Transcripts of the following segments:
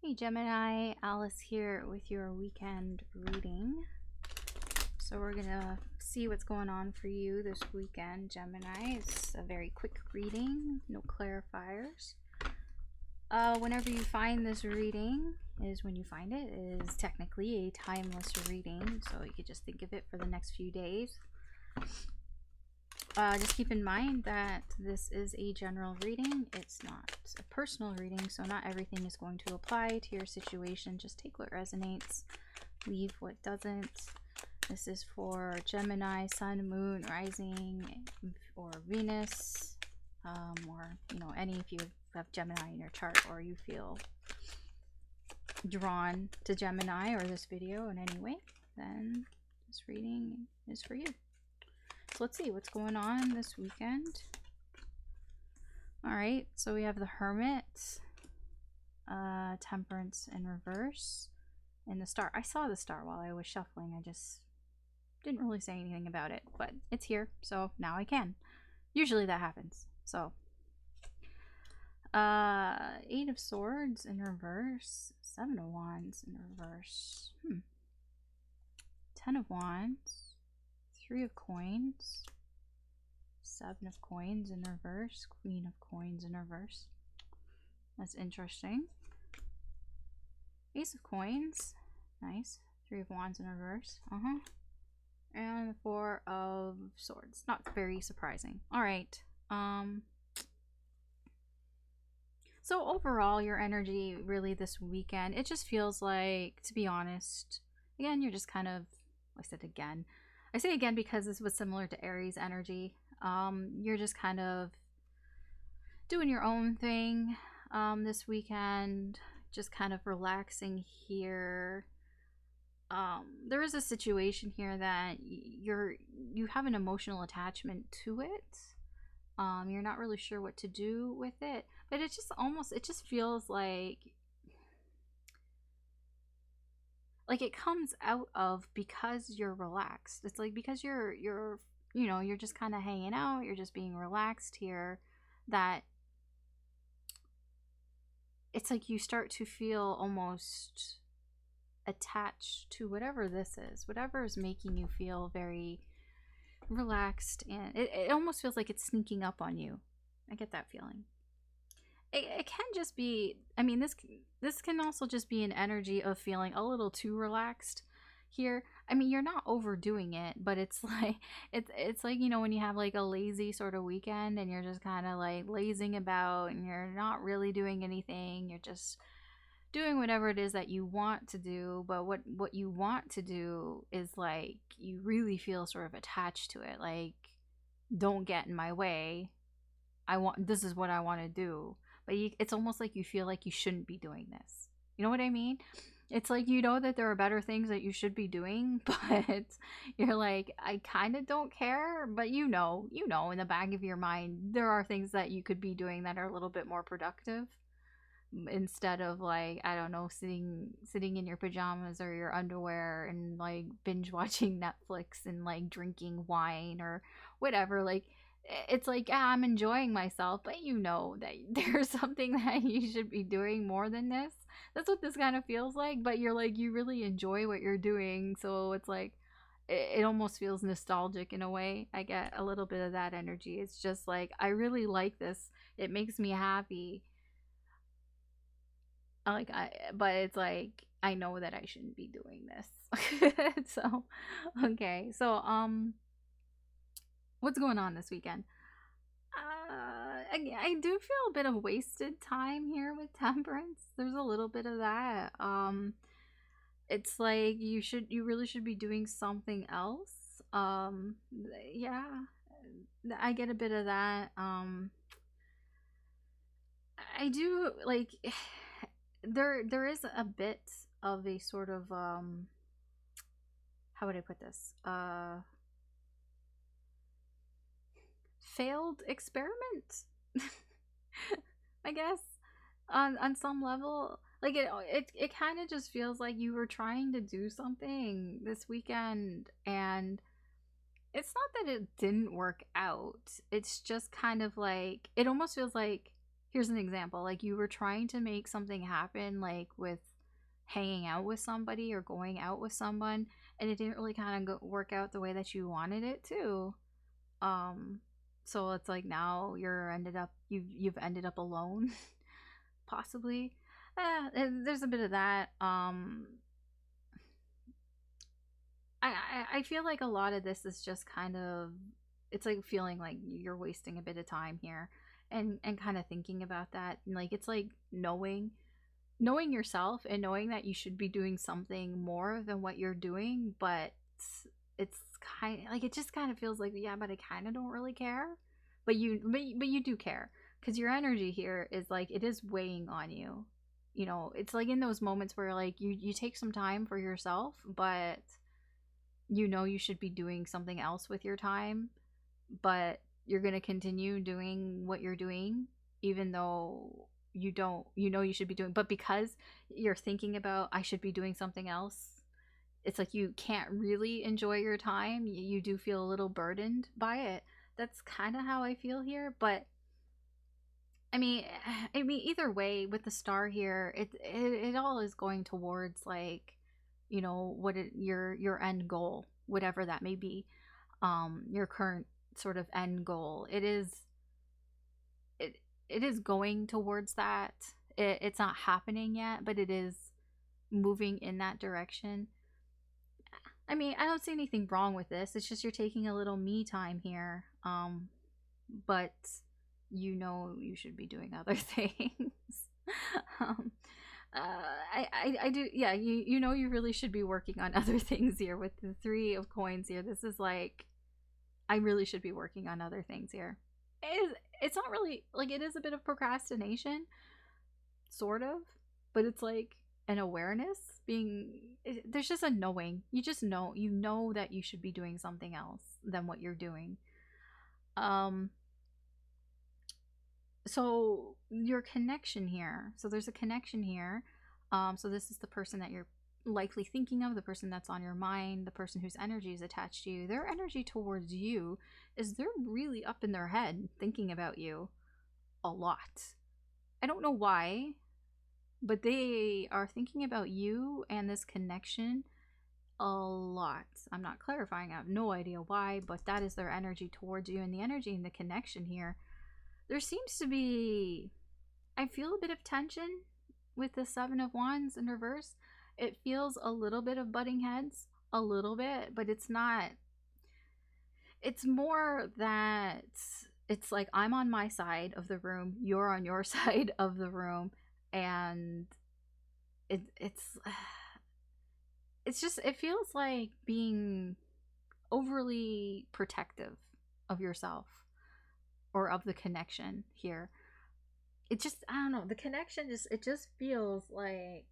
Hey Gemini, Alice here with your weekend reading. So we're gonna see what's going on for you this weekend, Gemini. It's a very quick reading, no clarifiers. Whenever you find this reading is when you find it. It is technically a timeless reading, so you could just think of it for the next few days. Just keep in mind that this is a general reading. It's not a personal reading, so not everything is going to apply to your situation. Just take what resonates, leave what doesn't. This is for Gemini, Sun, Moon, Rising, or Venus, or any if you have Gemini in your chart or you feel drawn to Gemini or this video in any way, then this reading is for you. So let's see what's going on this weekend. Alright, so we have the Hermit, Temperance in reverse, and the Star. I saw the Star while I was shuffling. I just didn't really say anything about it, but it's here, so now I can. Usually that happens. So, Eight of Swords in reverse, Seven of Wands in reverse, 10 of Wands, Three of Coins, Seven of Coins in reverse, Queen of Coins in reverse. That's interesting. Ace of Coins, nice. Three of Wands in reverse, and the Four of Swords. Not very surprising. All right. So overall, your energy really this weekend, it just feels like, to be honest, again, you're just kind of, I say again because this was similar to Aries energy. You're just kind of doing your own thing this weekend, just kind of relaxing here. There is a situation here that you have an emotional attachment to it. You're not really sure what to do with it, but it just feels like it comes out of because you're relaxed. It's like because you're just kind of hanging out, you're just being relaxed here, that it's like you start to feel almost attached to whatever this is, whatever is making you feel very relaxed, and it almost feels like it's sneaking up on you. I get that feeling. It can just be, I mean, this can also just be an energy of feeling a little too relaxed here. I mean, you're not overdoing it, but it's like it's like, when you have like a lazy sort of weekend and you're just kind of like lazing about and you're not really doing anything. You're just doing whatever it is that you want to do, but what you want to do is like you really feel sort of attached to it. Like, don't get in my way. This is what I want to do. But it's almost like you feel like you shouldn't be doing this. You know what I mean? It's like that there are better things that you should be doing, but you're like, I kind of don't care. But in the back of your mind, there are things that you could be doing that are a little bit more productive, instead of like, I don't know, sitting in your pajamas or your underwear and like binge watching Netflix and like drinking wine or whatever. Like, it's like, I'm enjoying myself, but that there's something that you should be doing more than this. That's what this kind of feels like, but you're like, you really enjoy what you're doing, so it's like it almost feels nostalgic in a way. I get a little bit of that energy. It's just like, I really like this, it makes me happy. But it's like, I know that I shouldn't be doing this. So okay, so what's going on this weekend? I do feel a bit of wasted time here with Temperance. There's a little bit of that. It's like you really should be doing something else. Yeah, I get a bit of that. I do like there is a bit of a sort of how would I put this? Failed experiment. I guess on some level, like it kind of just feels like you were trying to do something this weekend and it's not that it didn't work out. It's just kind of like, it almost feels like here's an example. Like, you were trying to make something happen, like with hanging out with somebody or going out with someone, and it didn't really kind of work out the way that you wanted it to. Um, so it's like now you've ended up alone, possibly. There's a bit of that. I feel like a lot of this is just kind of, it's like feeling like you're wasting a bit of time here, and kind of thinking about that. And like, it's like knowing yourself and knowing that you should be doing something more than what you're doing, but it's kind of like, it just kind of feels like, yeah, but I kind of don't really care. But you do care, because your energy here is like, it is weighing on you. You know, it's like in those moments where like you take some time for yourself, but you know you should be doing something else with your time, but you're going to continue doing what you're doing, even though you don't, you know, you should be doing, but because you're thinking about, I should be doing something else, it's like you can't really enjoy your time. You do feel a little burdened by it. That's kind of how I feel here. But I mean, either way, with the star here, it all is going towards, like, you know, your end goal, whatever that may be, your current sort of end goal. It is going towards that. It's not happening yet, but it is moving in that direction. I mean, I don't see anything wrong with this. It's just you're taking a little me time here. But you know you should be doing other things. um, I do, yeah. You know you really should be working on other things here with the 3 of coins here. This is like, I really should be working on other things here. It's not really like, it is a bit of procrastination, sort of, but it's like an awareness there's just a knowing. You just know, you know that you should be doing something else than what you're doing. So your connection here, so there's a connection here. So this is the person that you're likely thinking of, the person that's on your mind, the person whose energy is attached to you. Their energy towards you is they're really up in their head thinking about you a lot. I don't know why, but they are thinking about you and this connection a lot. I'm not clarifying. I have no idea why, but that is their energy towards you. And the energy and the connection here, there seems to be, I feel a bit of tension with the 7 of Wands in reverse. It feels a little bit of butting heads, a little bit, but it's not. It's more that it's like, I'm on my side of the room, you're on your side of the room, and it's just, it feels like being overly protective of yourself or of the connection here. It just, I don't know, the connection just, it just feels like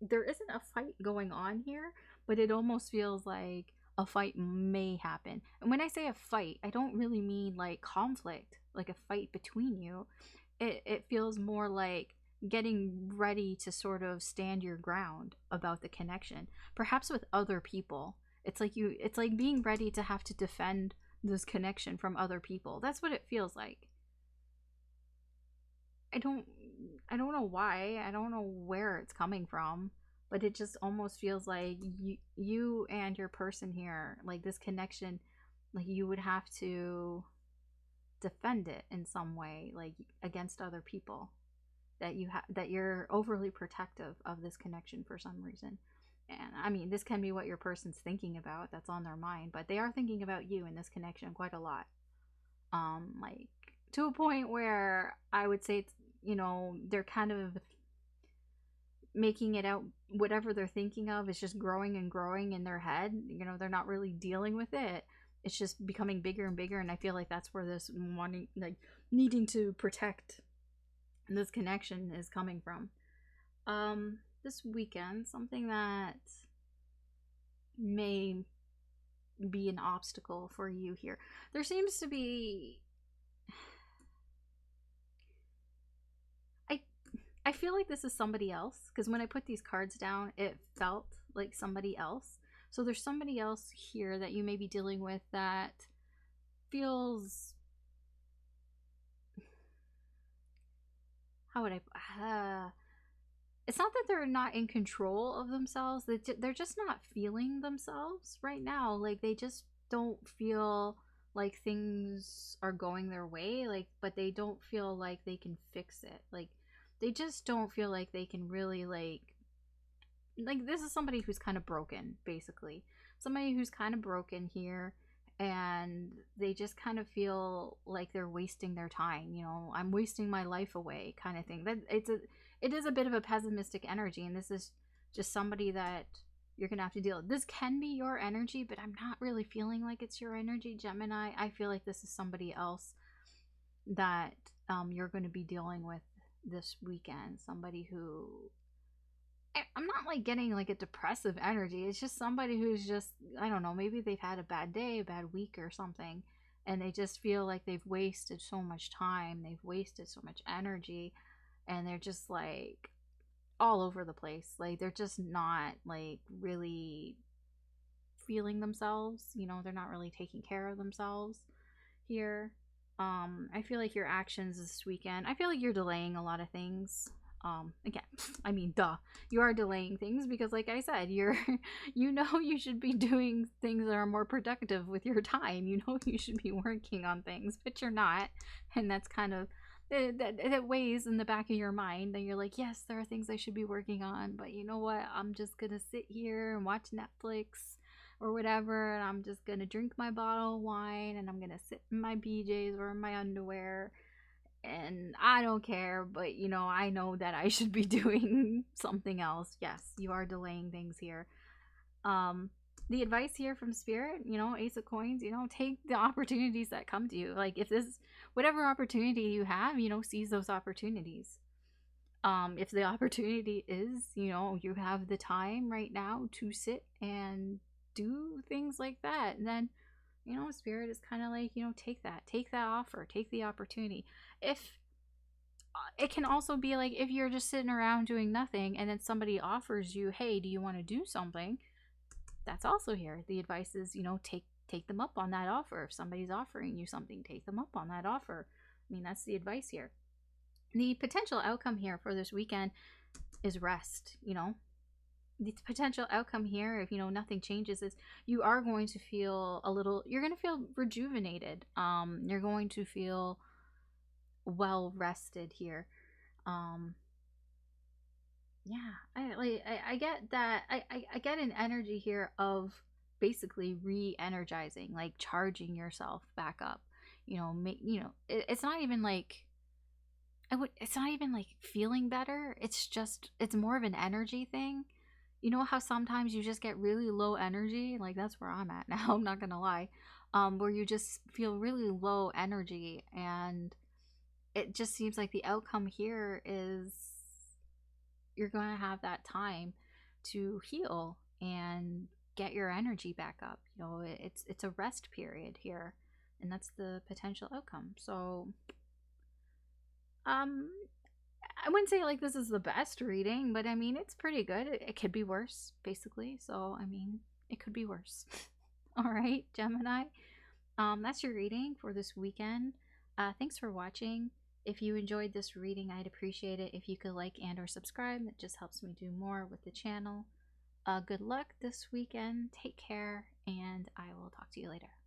there isn't a fight going on here, but it almost feels like a fight may happen. And when I say a fight, I don't really mean like conflict, like a fight between you. It feels more like getting ready to sort of stand your ground about the connection, perhaps with other people. It's like being ready to have to defend this connection from other people. That's what it feels like. I don't know why. I don't know where it's coming from, but it just almost feels like you and your person here, like this connection, like you would have to defend it in some way, like against other people. That you're overly protective of this connection for some reason. And I mean, this can be what your person's thinking about, that's on their mind, but they are thinking about you in this connection quite a lot. Like, to a point where I would say it's, you know, they're kind of making it out, whatever they're thinking of is just growing and growing in their head. You know, they're not really dealing with it. It's just becoming bigger and bigger, and I feel like that's where this wanting, like, needing to protect this connection is coming from. This weekend, something that may be an obstacle for you here. There seems to be, I feel like this is somebody else, because when I put these cards down, it felt like somebody else. So there's somebody else here that you may be dealing with that feels, how would I it's not that they're not in control of themselves, they're just not feeling themselves right now. Like they just don't feel like things are going their way, like, but they don't feel like they can fix it. Like they just don't feel like they can really like this is somebody who's kind of broken, basically. Somebody who's kind of broken here, and they just kind of feel like they're wasting their time. You know, I'm wasting my life away, kind of thing. That it is a bit of a pessimistic energy, and this is just somebody that you're gonna have to deal with. This can be your energy, but I'm not really feeling like it's your energy, Gemini. I feel like this is somebody else that you're going to be dealing with this weekend. Somebody who I'm not like getting like a depressive energy. It's just somebody who's just, I don't know, maybe they've had a bad day, a bad week or something, and they just feel like they've wasted so much time, they've wasted so much energy, and they're just like all over the place. Like they're just not like really feeling themselves, you know, they're not really taking care of themselves here. I feel like your actions this weekend, I feel like you're delaying a lot of things. Again, I mean, duh, you are delaying things because, like I said, you're, you know, you should be doing things that are more productive with your time. You know, you should be working on things, but you're not, and that's kind of that weighs in the back of your mind. And you're like, yes, there are things I should be working on, but you know what? I'm just gonna sit here and watch Netflix or whatever, and I'm just gonna drink my bottle of wine, and I'm gonna sit in my BJs or in my underwear, and I don't care. But you know, I know that I should be doing something else. Yes, you are delaying things here. um the advice here from Spirit, you know, Ace of Coins, you know, take the opportunities that come to you. Like if this, whatever opportunity you have, you know, seize those opportunities. If the opportunity is, you know, you have the time right now to sit and do things like that, and then, you know, Spirit is kind of like, you know, take that offer, take the opportunity. If it can also be like, if you're just sitting around doing nothing and then somebody offers you, hey, do you want to do something? That's also here. The advice is, you know, take them up on that offer. If somebody's offering you something, take them up on that offer. I mean, that's the advice here. The potential outcome here for this weekend is rest. You know, the potential outcome here, if you know nothing changes, is you are going to feel a little, you're going to feel rejuvenated. You're going to feel well rested here. um yeah, I get that. I get an energy here of basically re-energizing, like charging yourself back up. You know, you know, it's not even like, it's not even like feeling better. It's just, it's more of an energy thing. You know how sometimes you just get really low energy? Like that's where I'm at now, I'm not gonna lie. Where you just feel really low energy, and it just seems like the outcome here is you're gonna have that time to heal and get your energy back up. You know, it's a rest period here, and that's the potential outcome. So um I wouldn't say like this is the best reading, but I mean, it's pretty good. It could be worse, basically. So, I mean, it could be worse. All right, Gemini. That's your reading for this weekend. Thanks for watching. If you enjoyed this reading, I'd appreciate it if you could like and or subscribe. It just helps me do more with the channel. Good luck this weekend. Take care, and I will talk to you later.